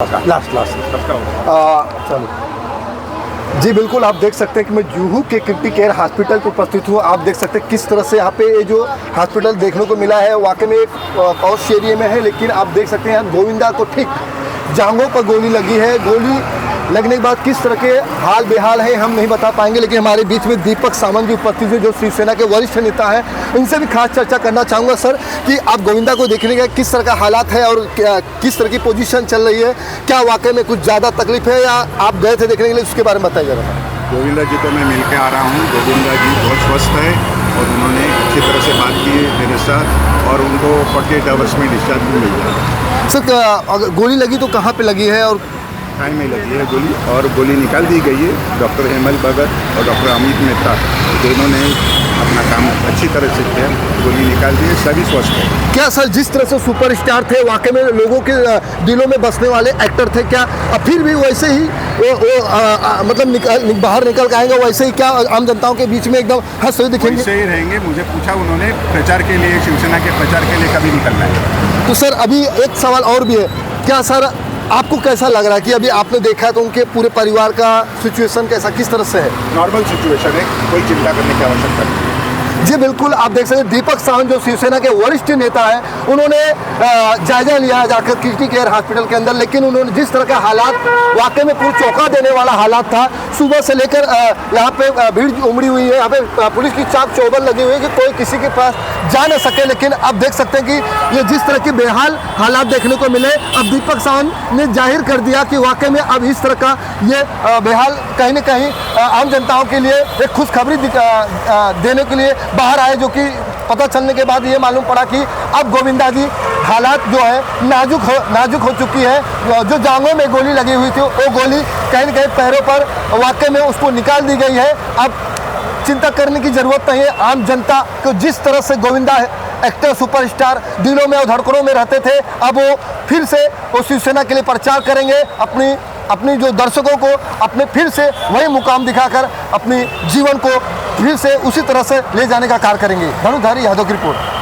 Last चलो जी बिल्कुल। आप देख सकते हैं कि मैं जुहू के क्रिटिकल केयर हॉस्पिटल पर उपस्थित हूँ। आप देख सकते हैं किस तरह से यहाँ पे ये जो हॉस्पिटल देखने को मिला है वाकई में एक पॉश एरिया में है, लेकिन आप देख सकते हैं यहाँ गोविंदा को ठीक जांघों पर गोली लगी है। गोली लगने के बाद किस तरह के हाल बेहाल है हम नहीं बता पाएंगे, लेकिन हमारे बीच में दीपक सावंत जी उपस्थित है जो शिवसेना के वरिष्ठ नेता हैं। उनसे भी खास चर्चा करना चाहूँगा सर कि आप गोविंदा को देखने का किस तरह का हालात है और किस तरह की पोजीशन चल रही है, क्या वाकई में कुछ ज़्यादा तकलीफ है या आप गए थे देखने के लिए, उसके बारे में बताइए जरा। गोविंदा जी को मैं मिल के आ रहा हूँ। गोविंदा जी बहुत स्वस्थ है और उन्होंने अच्छी तरह से बात की मेरे साथ और उनको 48 आवर्स में डिस्चार्ज भी मिल जाएगा। सर अगर गोली लगी तो कहाँ पे लगी है और टाइम में लगी है गोली, और गोली निकाल दी गई है। डॉक्टर हेमल भगत और डॉक्टर अमित मेहता दोनों ने अपना काम अच्छी तरह से किया, गोली निकाल दी है, सभी स्वस्थ है। क्या सर जिस तरह से सुपरस्टार थे वाकई में लोगों के दिलों में बसने वाले एक्टर थे, क्या फिर भी वैसे ही मतलब बाहर निकल के आएंगे वैसे ही, क्या आम जनताओं के बीच में एकदम हंसते हुए दिखेंगे? वैसे ही रहेंगे। मुझे पूछा उन्होंने प्रचार के लिए, शिवसेना के प्रचार के लिए कभी निकलना है। तो सर अभी एक सवाल और भी है, क्या सर आपको कैसा लग रहा है कि अभी आपने देखा तो उनके पूरे परिवार का सिचुएशन कैसा किस तरह से है? नॉर्मल सिचुएशन है, कोई चिंता करने की आवश्यकता नहीं। जी बिल्कुल। आप देख सकते हैं दीपक सावंत जो शिवसेना के वरिष्ठ नेता हैं, उन्होंने जायजा लिया जाकर क्रिटिकल केयर हॉस्पिटल के अंदर, लेकिन उन्होंने जिस तरह का हालात वाकई में पूरा चौंका देने वाला हालात था। सुबह से लेकर यहाँ पे भीड़ उमड़ी हुई है, यहाँ पे पुलिस की चाक चौबंद लगी हुई है कि कोई किसी के पास जा न सके, लेकिन अब देख सकते हैं कि ये जिस तरह की बेहाल हालात देखने को मिले, अब दीपक सावंत ने जाहिर कर दिया कि वाकई में अब इस तरह का ये बेहाल कहीं न कहीं आम जनताओं के लिए एक खुशखबरी देने के लिए बाहर आए, जो कि पता चलने के बाद ये मालूम पड़ा कि अब गोविंदा जी हालात जो है नाजुक हो चुकी है। जो जांघों में गोली लगी हुई थी वो गोली कहीं न कहीं पैरों पर वाकई में उसको निकाल दी गई है। अब चिंता करने की ज़रूरत नहीं है। आम जनता को जिस तरह से गोविंदा एक्टर सुपरस्टार दिलों में और धड़कनों में रहते थे, अब वो फिर से वो शिवसेना के लिए प्रचार करेंगे, अपनी जो दर्शकों को अपने फिर से वही मुकाम दिखाकर अपनी जीवन को फिर से उसी तरह से ले जाने का कार्य करेंगे। धनुधारी यादव की रिपोर्ट।